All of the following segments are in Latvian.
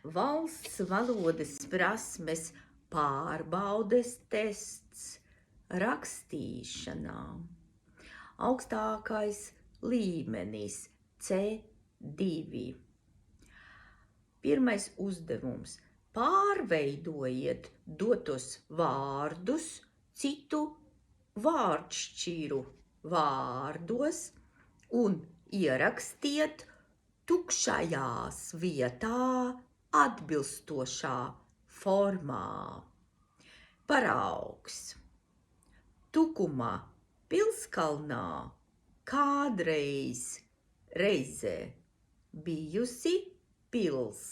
Valsts valodas prasmes pārbaudes tests rakstīšanā. Augstākais līmenis C2. Pirmais uzdevums. Pārveidojiet dotos vārdus citu vārdšķiru vārdos un ierakstiet tukšajās vietā atbilstošā formā. Paraugs. Tukumā pilskalnā kādreiz reizē bijusi pils.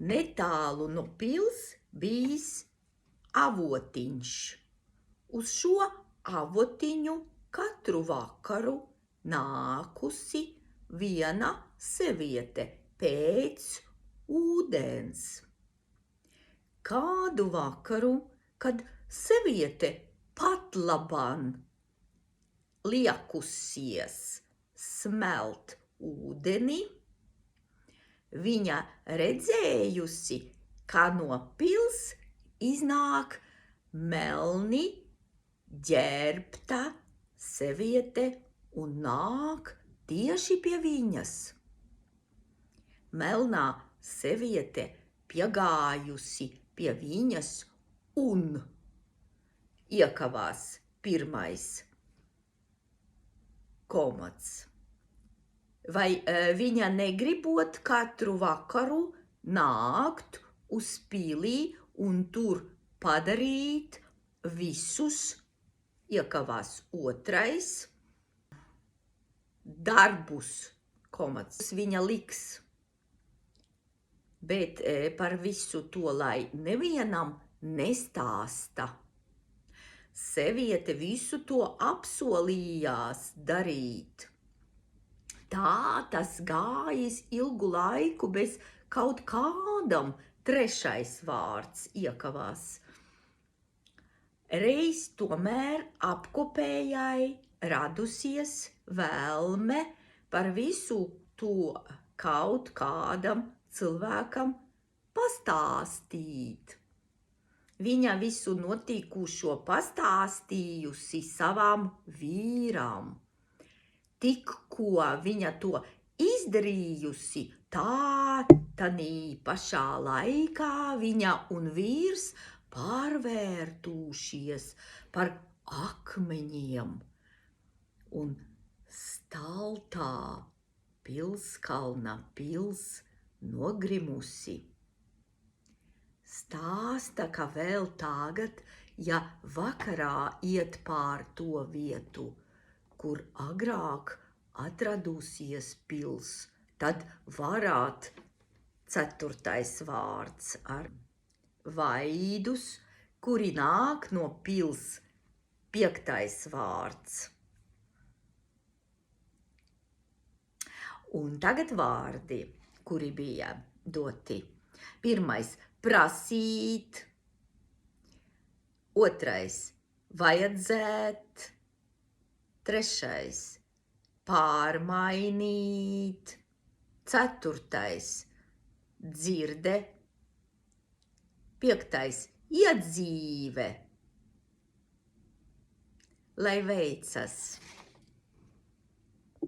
Netālu no pils bijis avotiņš. Uz šo avotiņu katru vakaru nākusi viena sieviete pēc ūdens. Kādu vakaru, kad sieviete patlaban liekusies smelt ūdeni, viņa redzējusi, ka no pils iznāk melni ģērbta sieviete un nāk tieši pie viņas. Melnā sieviete piegājusi pie viņas un iekavās pirmais komats. Vai viņa negribot katru vakaru nākt uz pili un tur padarīt visus, iekavās otrais, darbus, komats, viņa liks. Bet par visu to, lai nevienam nestāsta. Sieviete visu to apsolījās darīt. Tā tas gājis ilgu laiku bez kaut kādam trešais vārds iekavās. Reiz tomēr apkopējai radusies vēlme par visu to kaut kādam cilvēkam pastāstīt. Viņa visu notikušo pastāstījusi savam vīram. Tikko viņa to izdarījusi, tanī pašā laikā viņa un vīrs pārvērtušies par akmeņiem un staltā pilskalna pils nogrimusi. Stāsta, ka vēl tagad, ja vakarā iet pār to vietu, kur agrāk atradusies pils, tad varāt ceturtais vārds ar vaidus, kuri nāk no pils, piektais vārds. Un tagad vārdi, kuri bija doti. Pirmais – prasīt. Otrais – vajadzēt. Trešais – pārmainīt. Ceturtais – dzirde. Piektais – iedzīve. Lai veicas!